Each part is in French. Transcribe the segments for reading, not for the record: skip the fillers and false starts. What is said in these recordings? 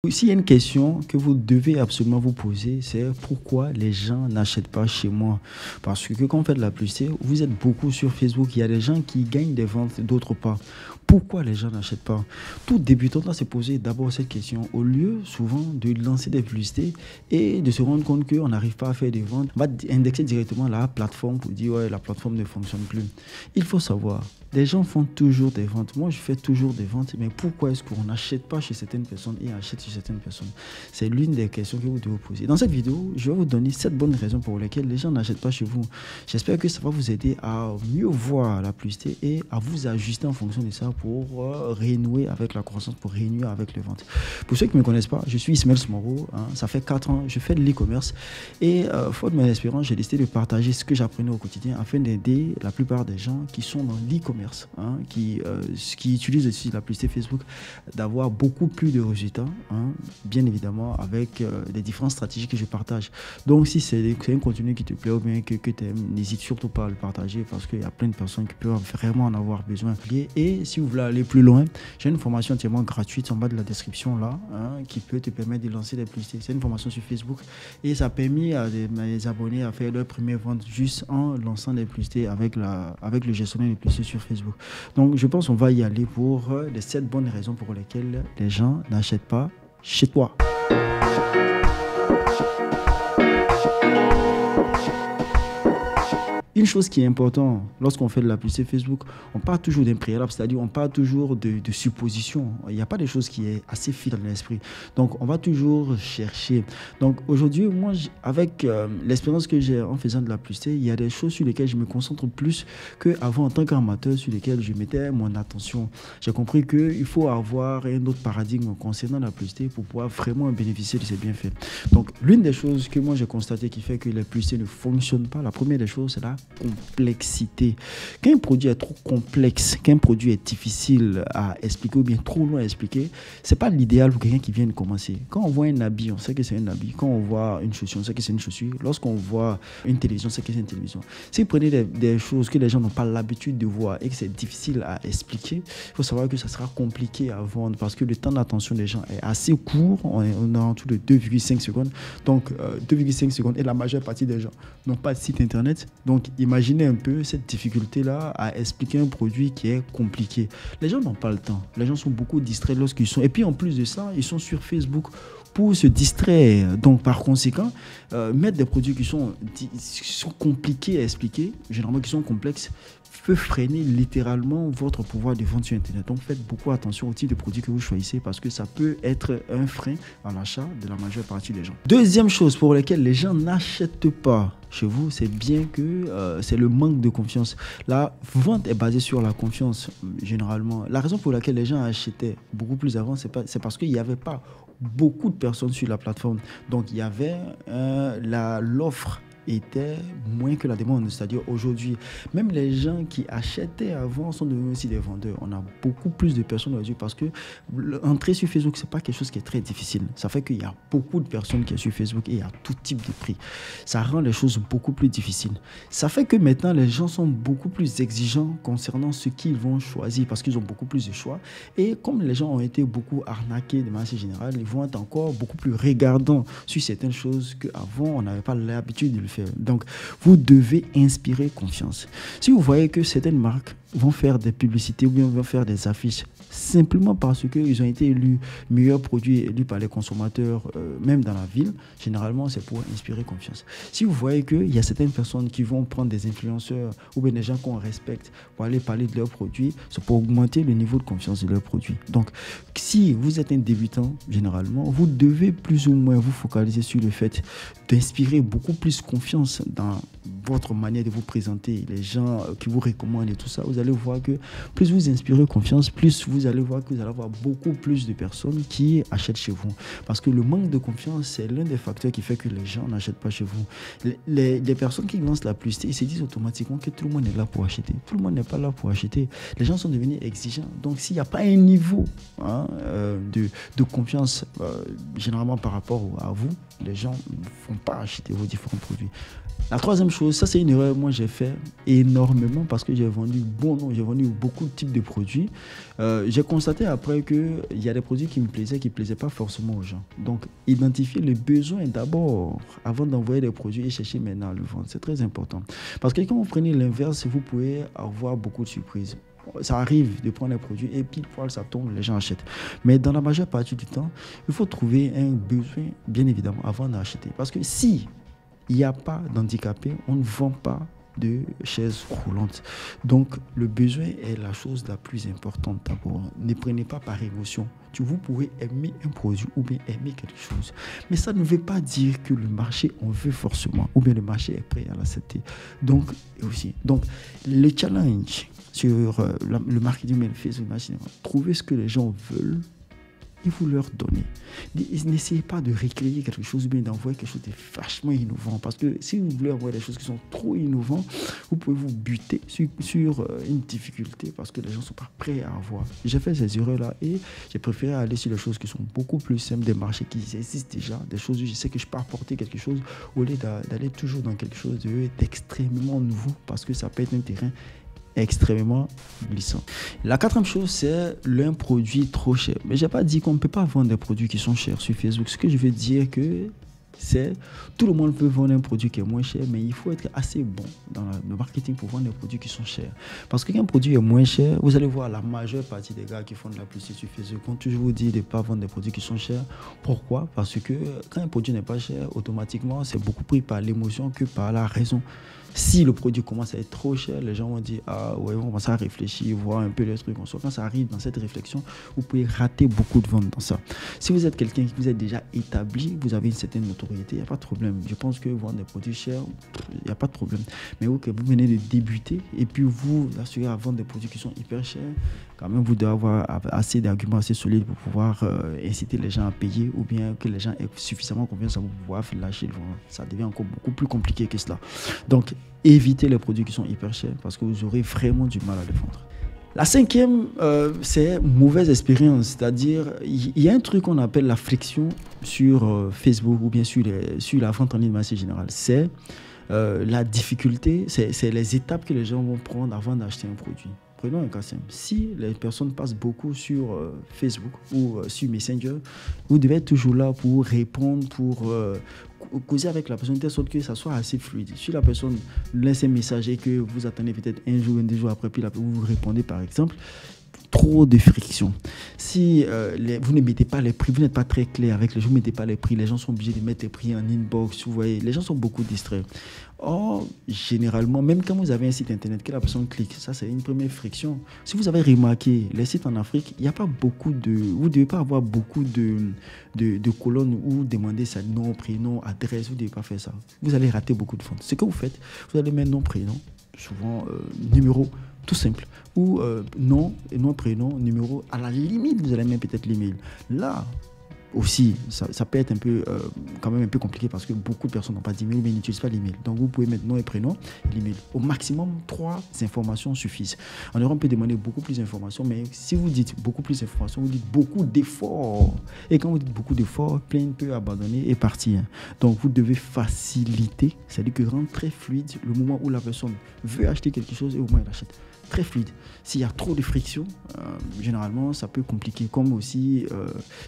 S'il y a une question que vous devez absolument vous poser, c'est pourquoi les gens n'achètent pas chez moi. Parce que quand on fait de la publicité, vous êtes beaucoup sur Facebook, il y a des gens qui gagnent des ventes, d'autres pas. Pourquoi les gens n'achètent pas? Tout débutant doit se poser d'abord cette question, au lieu souvent de lancer des publicités et de se rendre compte qu'on n'arrive pas à faire des ventes. On va indexer directement la plateforme pour dire ouais, la plateforme ne fonctionne plus. Il faut savoir, les gens font toujours des ventes. Moi, je fais toujours des ventes, mais pourquoi est-ce qu'on n'achète pas chez certaines personnes et achète chez certaines personnes? C'est l'une des questions que vous devez vous poser. Dans cette vidéo, je vais vous donner 7 bonnes raisons pour lesquelles les gens n'achètent pas chez vous. J'espère que ça va vous aider à mieux voir la publicité et à vous ajuster en fonction de ça pour renouer avec la croissance, pour renouer avec les ventes. Pour ceux qui ne me connaissent pas, je suis Ismaël Smoro. Ça fait 4 ans, je fais de l'e-commerce et faute de mon expérience, j'ai décidé de partager ce que j'apprenais au quotidien afin d'aider la plupart des gens qui sont dans l'e-commerce, qui utilisent aussi la publicité Facebook, d'avoir beaucoup plus de résultats, bien évidemment avec les différentes stratégies que je partage. Donc si c'est un contenu qui te plaît ou bien que tu aimes, n'hésite surtout pas à le partager parce qu'il y a plein de personnes qui peuvent vraiment en avoir besoin. Et si vous voulez aller plus loin, j'ai une formation entièrement gratuite en bas de la description là, qui peut te permettre de lancer des publicités. C'est une formation sur Facebook et ça a permis à mes abonnés à faire leur première vente juste en lançant des publicités avec le gestionnaire de publicités sur Facebook. Donc je pense qu'on va y aller pour les 7 bonnes raisons pour lesquelles les gens n'achètent pas chez toi. Une chose qui est importante lorsqu'on fait de la publicité Facebook, on parle toujours d'un préalable, c'est-à-dire on parle toujours de suppositions. Il n'y a pas de choses qui est assez fidèle dans l'esprit. Donc on va toujours chercher. Donc aujourd'hui, moi, avec l'expérience que j'ai en faisant de la publicité, il y a des choses sur lesquelles je me concentre plus qu'avant en tant qu'amateur, sur lesquelles je mettais mon attention. J'ai compris qu'il faut avoir un autre paradigme concernant la publicité pour pouvoir vraiment bénéficier de ces bienfaits. Donc l'une des choses que moi j'ai constaté qui fait que les publicités ne fonctionnent pas, la première des choses, c'est la complexité. Quand un produit est trop complexe, qu'un produit est difficile à expliquer ou bien trop long à expliquer, c'est pas l'idéal pour quelqu'un qui vient de commencer. Quand on voit un habit, on sait que c'est un habit. Quand on voit une chaussure, on sait que c'est une chaussure. Lorsqu'on voit une télévision, on sait que c'est une télévision. Si vous prenez des choses que les gens n'ont pas l'habitude de voir et que c'est difficile à expliquer, il faut savoir que ça sera compliqué à vendre parce que le temps d'attention des gens est assez court. On est en dessous de 2,5 secondes. Donc 2,5 secondes et la majeure partie des gens n'ont pas de site internet. Donc imaginez un peu cette difficulté-là à expliquer un produit qui est compliqué. Les gens n'ont pas le temps. Les gens sont beaucoup distraits lorsqu'ils sont... Et puis en plus de ça, ils sont sur Facebook pour se distraire. Donc par conséquent, mettre des produits qui sont compliqués à expliquer, généralement qui sont complexes, peut freiner littéralement votre pouvoir de vente sur Internet. Donc faites beaucoup attention au type de produit que vous choisissez parce que ça peut être un frein à l'achat de la majeure partie des gens. Deuxième chose pour laquelle les gens n'achètent pas chez vous, c'est bien que c'est le manque de confiance. La vente est basée sur la confiance généralement. La raison pour laquelle les gens achetaient beaucoup plus avant, c'est parce qu'il n'y avait pas beaucoup de personnes sur la plateforme. Donc il y avait l'offre était moins que la demande. C'est-à-dire aujourd'hui, même les gens qui achetaient avant sont devenus aussi des vendeurs. On a beaucoup plus de personnes aujourd'hui parce que entrer sur Facebook, c'est pas quelque chose qui est très difficile. Ça fait qu'il y a beaucoup de personnes qui sont sur Facebook et il y a tout type de prix. Ça rend les choses beaucoup plus difficiles. Ça fait que maintenant, les gens sont beaucoup plus exigeants concernant ce qu'ils vont choisir parce qu'ils ont beaucoup plus de choix. Et comme les gens ont été beaucoup arnaqués de manière générale, ils vont être encore beaucoup plus regardants sur certaines choses qu'avant, on n'avait pas l'habitude de le faire. Donc, vous devez inspirer confiance. Si vous voyez que certaines marques vont faire des publicités ou bien vont faire des affiches simplement parce qu'ils ont été élus meilleurs produits élus par les consommateurs, même dans la ville, généralement c'est pour inspirer confiance. Si vous voyez qu'il y a certaines personnes qui vont prendre des influenceurs ou bien des gens qu'on respecte pour aller parler de leurs produits, c'est pour augmenter le niveau de confiance de leurs produits. Donc, si vous êtes un débutant, généralement, vous devez plus ou moins vous focaliser sur le fait d'inspirer beaucoup plus confiance dans votre manière de vous présenter, les gens qui vous recommandent et tout ça. Vous allez voir que plus vous inspirez confiance, plus vous allez voir que vous allez avoir beaucoup plus de personnes qui achètent chez vous. Parce que le manque de confiance, c'est l'un des facteurs qui fait que les gens n'achètent pas chez vous. Les personnes qui lancent la publicité, ils se disent automatiquement que tout le monde est là pour acheter. Tout le monde n'est pas là pour acheter. Les gens sont devenus exigeants. Donc, s'il n'y a pas un niveau de confiance, généralement par rapport à vous, les gens ne vont pas acheter vos différents produits. La troisième chose, ça, c'est une erreur. Moi, j'ai fait énormément parce que j'ai vendu j'ai vendu beaucoup de types de produits. J'ai constaté après qu'il y a des produits qui me plaisaient, qui ne plaisaient pas forcément aux gens. Donc, identifier les besoins d'abord avant d'envoyer des produits et chercher maintenant à le vendre. C'est très important. Parce que quand vous prenez l'inverse, vous pouvez avoir beaucoup de surprises. Ça arrive de prendre un produit et pile poil ça tombe, les gens achètent. Mais dans la majeure partie du temps, il faut trouver un besoin, bien évidemment, avant d'acheter. Parce que si il n'y a pas d'handicapé, on ne vend pas de chaises roulantes. Donc, le besoin est la chose la plus importante d'abord. Ne prenez pas par émotion. Vous pouvez aimer un produit ou bien aimer quelque chose. Mais ça ne veut pas dire que le marché en veut forcément ou bien le marché est prêt à l'accepter. Donc, le challenge sur le marketing et le Facebook, trouver ce que les gens veulent et vous leur donnez. N'essayez pas de réclamer quelque chose ou bien d'envoyer quelque chose de vachement innovant. Parce que si vous voulez envoyer des choses qui sont trop innovantes, vous pouvez vous buter sur une difficulté parce que les gens ne sont pas prêts à avoir. J'ai fait ces erreurs-là et j'ai préféré aller sur les choses qui sont beaucoup plus simples, des marchés qui existent déjà, des choses où je sais que je peux apporter quelque chose au lieu d'aller toujours dans quelque chose d'extrêmement nouveau parce que ça peut être un terrain extrêmement glissant. La quatrième chose, c'est un produit trop cher. Mais je n'ai pas dit qu'on ne peut pas vendre des produits qui sont chers sur Facebook. Ce que je veux dire que c'est tout le monde peut vendre un produit qui est moins cher, mais il faut être assez bon dans le marketing pour vendre des produits qui sont chers. Parce que quand un produit est moins cher, vous allez voir la majeure partie des gars qui font de la publicité sur Facebook ont toujours dit de ne pas vendre des produits qui sont chers. Pourquoi? Parce que quand un produit n'est pas cher, automatiquement, c'est beaucoup pris par l'émotion que par la raison. Si le produit commence à être trop cher, les gens vont dire ah ouais, on commence à réfléchir, voir un peu les trucs. Quand ça arrive dans cette réflexion, vous pouvez rater beaucoup de ventes dans ça. Si vous êtes quelqu'un qui vous êtes déjà établi, vous avez une certaine notoriété, il n'y a pas de problème. Je pense que vendre des produits chers, il n'y a pas de problème. Mais vous venez de débuter et puis vous assurez à vendre des produits qui sont hyper chers, quand même vous devez avoir assez d'arguments assez solides pour pouvoir inciter les gens à payer ou bien que les gens aient suffisamment confiance à vous pouvoir lâcher le vent. Ça devient encore beaucoup plus compliqué que cela. Donc, évitez les produits qui sont hyper chers parce que vous aurez vraiment du mal à les vendre. La cinquième, c'est mauvaise expérience. C'est-à-dire, il y a un truc qu'on appelle la friction sur Facebook ou bien sur la vente en ligne de manière générale. C'est la difficulté, c'est les étapes que les gens vont prendre avant d'acheter un produit. Prenons un cas simple. Si les personnes passent beaucoup sur Facebook ou sur Messenger, vous devez être toujours là pour répondre, pour causer avec la personne de telle sorte que ça soit assez fluide. Si la personne laisse un message et que vous attendez peut-être un jour, 2 jours après, puis vous répondez par exemple, trop de friction. Si vous ne mettez pas les prix, vous n'êtes pas très clair avec les gens, vous ne mettez pas les prix, les gens sont obligés de mettre les prix en inbox, vous voyez, les gens sont beaucoup distraits. Or, généralement, même quand vous avez un site internet, que la personne clique, ça c'est une première friction. Si vous avez remarqué, les sites en Afrique, il n'y a pas beaucoup vous ne devez pas avoir beaucoup de colonnes où demander sa nom, prénom, adresse, vous ne devez pas faire ça. Vous allez rater beaucoup de ventes. Ce que vous faites, vous allez mettre nom, prénom, souvent numéro, tout simple, ou nom, prénom, numéro, à la limite, vous allez mettre peut-être l'email. Là, aussi, ça peut être quand même un peu compliqué parce que beaucoup de personnes n'ont pas d'email mais n'utilisent pas l'email. Donc, vous pouvez mettre nom et prénom et l'email. Au maximum, 3 informations suffisent. En Europe, on peut demander beaucoup plus d'informations, mais si vous dites beaucoup plus d'informations, vous dites beaucoup d'efforts. Et quand vous dites beaucoup d'efforts, plein peut abandonner et partir. Donc, vous devez faciliter, c'est-à-dire que rendre très fluide le moment où la personne veut acheter quelque chose et au moment où elle achète. Très fluide. S'il y a trop de friction, généralement, ça peut compliquer. Comme aussi,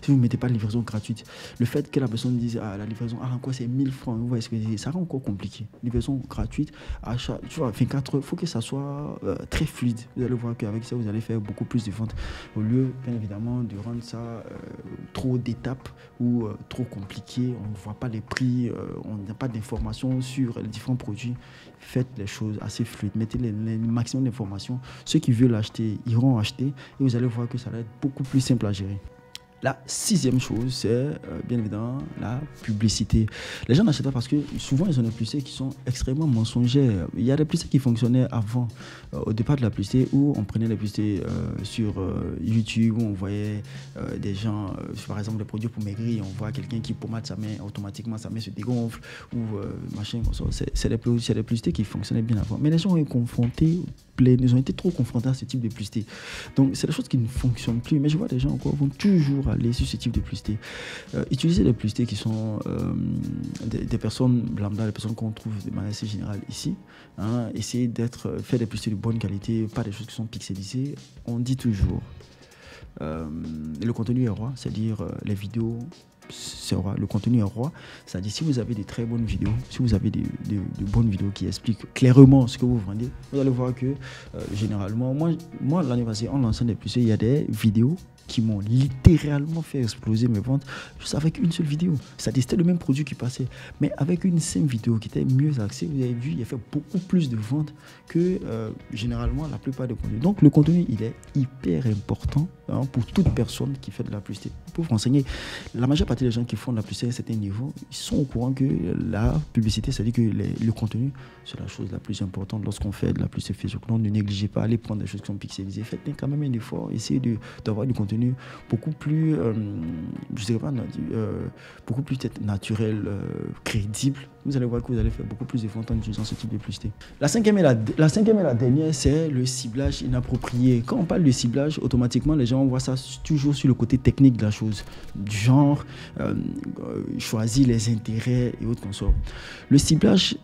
si vous ne mettez pas de livraison gratuite, le fait que la personne dise la livraison, quoi, c'est 1000 francs, vous voyez ce que je veux dire, ça rend encore compliqué. Livraison gratuite, achat, tu vois, 24 heures, il faut que ça soit très fluide. Vous allez voir qu'avec ça, vous allez faire beaucoup plus de ventes. Au lieu, bien évidemment, de rendre ça trop d'étapes ou trop compliqué, on ne voit pas les prix, on n'a pas d'informations sur les différents produits. Faites les choses assez fluides, mettez le maximum d'informations. Ceux qui veulent acheter iront acheter et vous allez voir que ça va être beaucoup plus simple à gérer. La 6e chose, c'est bien évidemment la publicité. Les gens n'achètent pas parce que souvent, ils ont des publicités qui sont extrêmement mensongères. Il y a des publicités qui fonctionnaient avant, au départ de la publicité, où on prenait les publicités sur YouTube, où on voyait des gens, par exemple, des produits pour maigrir, on voit quelqu'un qui pommade sa main, automatiquement sa main se dégonfle, ou machin comme ça. C'est des publicités qui fonctionnaient bien avant. Mais les gens ont été confrontés ils ont été trop confrontés à ce type de publicité. Donc, c'est des choses qui ne fonctionnent plus. Mais je vois des gens encore vont toujours aller sur ce type de publicité. Utiliser des publicités qui sont des personnes lambda, des personnes qu'on trouve de manière assez générale ici. Essayer faire des publicités de bonne qualité, pas des choses qui sont pixelisées. On dit toujours, le contenu est roi, c'est-à-dire les vidéos, c'est roi. Le contenu est roi, c'est-à-dire si vous avez des très bonnes vidéos, si vous avez de bonnes vidéos qui expliquent clairement ce que vous vendez, vous allez voir que généralement, moi l'année passée, en lançant des publicités, il y a des vidéos qui m'ont littéralement fait exploser mes ventes juste avec une seule vidéo. C'est-à-dire c'était le même produit qui passait, mais avec une simple vidéo qui était mieux axée, vous avez vu, il a fait beaucoup plus de ventes que généralement la plupart des contenus. Donc le contenu, il est hyper important pour toute personne qui fait de la publicité. Pour vous renseigner, la majeure partie des gens qui font de la publicité à un certain niveau, ils sont au courant que la publicité, c'est-à-dire que le contenu, c'est la chose la plus importante lorsqu'on fait de la publicité Facebook. Donc ne négligez pas, allez prendre des choses qui sont pixelisées. Faites quand même un effort, essayez d'avoir du contenu beaucoup plus, je dirais pas, beaucoup plus naturel, crédible. Vous allez voir que vous allez faire beaucoup plus de ventes en utilisant ce type de publicité. La cinquième et la dernière, c'est le ciblage inapproprié. Quand on parle de ciblage, automatiquement, les gens voient ça toujours sur le côté technique de la chose. Du genre, choisir les intérêts et autres consorts. Le ciblage,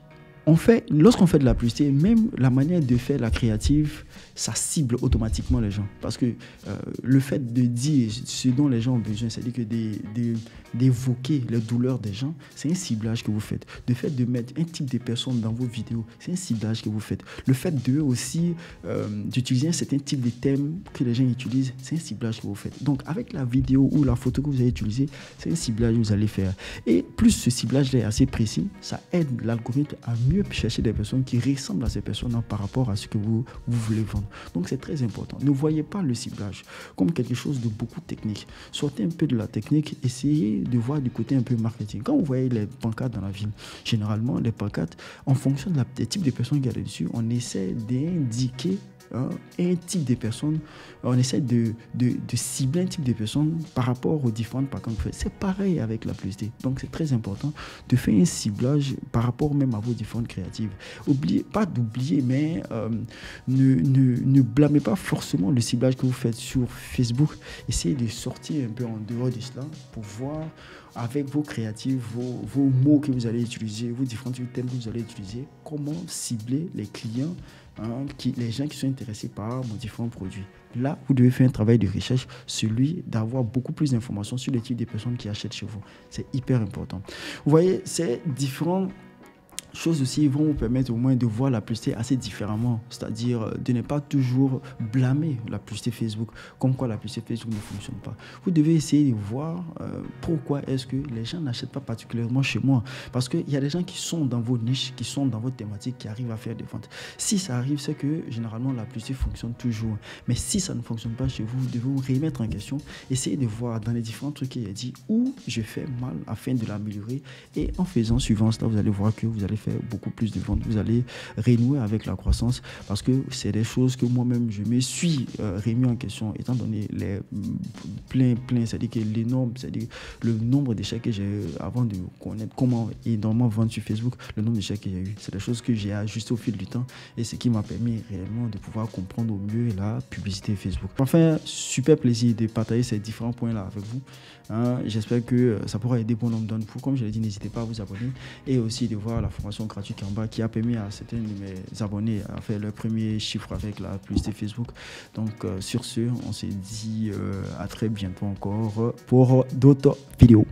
lorsqu'on fait de la publicité, même la manière de faire la créative, ça cible automatiquement les gens. Parce que le fait de dire ce dont les gens ont besoin, c'est-à-dire que d'évoquer les douleurs des gens, c'est un ciblage que vous faites. Le fait de mettre un type de personne dans vos vidéos, c'est un ciblage que vous faites. Le fait d'utiliser un certain type de thème que les gens utilisent, c'est un ciblage que vous faites. Donc, avec la vidéo ou la photo que vous allez utiliser, c'est un ciblage que vous allez faire. Et plus ce ciblage-là est assez précis, ça aide l'algorithme à mieux chercher des personnes qui ressemblent à ces personnes par rapport à ce que vous voulez vendre. Donc c'est très important. Ne voyez pas le ciblage comme quelque chose de beaucoup technique. Sortez un peu de la technique, essayez de voir du côté un peu marketing. Quand vous voyez les pancartes dans la ville, généralement les pancartes, en fonction des types de personnes qu'il y a dessus, on essaie d'indiquer un type de personnes, on essaie de cibler un type de personnes par rapport aux différentes pancartes que vous faites. C'est pareil avec la publicité. Donc c'est très important de faire un ciblage par rapport même à vos différentes créatives. Pas d'oublier, mais ne blâmez pas forcément le ciblage que vous faites sur Facebook. Essayez de sortir un peu en dehors de cela pour voir avec vos créatives, vos mots que vous allez utiliser, vos différents thèmes que vous allez utiliser, comment cibler les clients, les gens qui sont intéressés par vos différents produits. Là, vous devez faire un travail de recherche, celui d'avoir beaucoup plus d'informations sur les types de personnes qui achètent chez vous. C'est hyper important. Vous voyez, ces différents choses aussi vont vous permettre au moins de voir la publicité assez différemment, c'est-à-dire de ne pas toujours blâmer la publicité Facebook, comme quoi la publicité Facebook ne fonctionne pas. Vous devez essayer de voir pourquoi est-ce que les gens n'achètent pas particulièrement chez moi, parce qu'il y a des gens qui sont dans vos niches, qui sont dans votre thématique, qui arrivent à faire des ventes. Si ça arrive, c'est que généralement la publicité fonctionne toujours, mais si ça ne fonctionne pas chez vous, vous devez vous remettre en question, essayer de voir dans les différents trucs qu'il y a dit où je fais mal afin de l'améliorer, et en faisant suivant cela, vous allez voir que vous allez faire beaucoup plus de ventes, vous allez renouer avec la croissance, parce que c'est des choses que moi-même je me suis remis en question, étant donné les plein, c'est-à-dire que l'énorme, c'est-à-dire le nombre d'échecs que j'ai eu avant de connaître comment énormément vendre sur Facebook, le nombre d'échecs qu'il y a eu, c'est des choses que j'ai ajustées au fil du temps, et ce qui m'a permis réellement de pouvoir comprendre au mieux la publicité Facebook. Enfin, super plaisir de partager ces différents points-là avec vous. J'espère que ça pourra aider bon nombre d'entre vous. Comme je l'ai dit, n'hésitez pas à vous abonner et aussi de voir la formation gratuite en bas qui a permis à certains de mes abonnés à faire leur premier chiffre avec la publicité Facebook. Donc sur ce, on se dit à très bientôt encore pour d'autres vidéos.